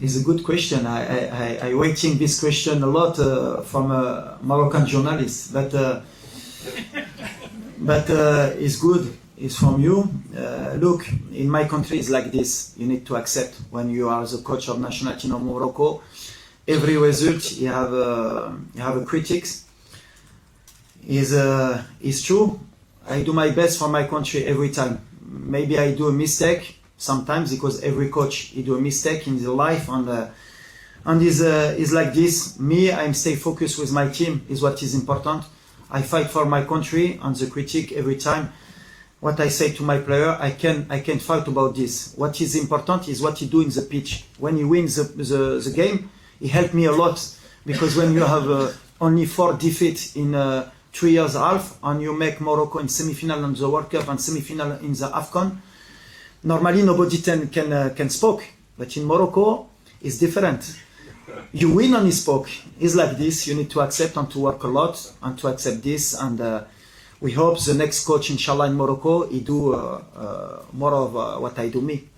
It's a good question. I waiting this question a lot from a Moroccan journalist, but it's good. It's from you. Look, in my country, it's like this. You need to accept when you are the coach of national team of Morocco. Every result you have a critics. Is true. I do my best for my country every time. Maybe I do a mistake sometimes because every coach he do a mistake in his life and is like this. Me, I'm stay focused with my team is what is important. I fight for my country and the critic every time. What I say to my player, I can fight about this. What is important is what he do in the pitch. When he wins the game, he helped me a lot because when you have only 4 defeats in 3 years half and you make Morocco in semi-final in the World Cup and semi-final in the AFCON, normally nobody can speak, but in Morocco it's different. You win and you spoke. It's like this. You need to accept and to work a lot and to accept this. And we hope the next coach, inshallah, in Morocco, he do more of what I do me.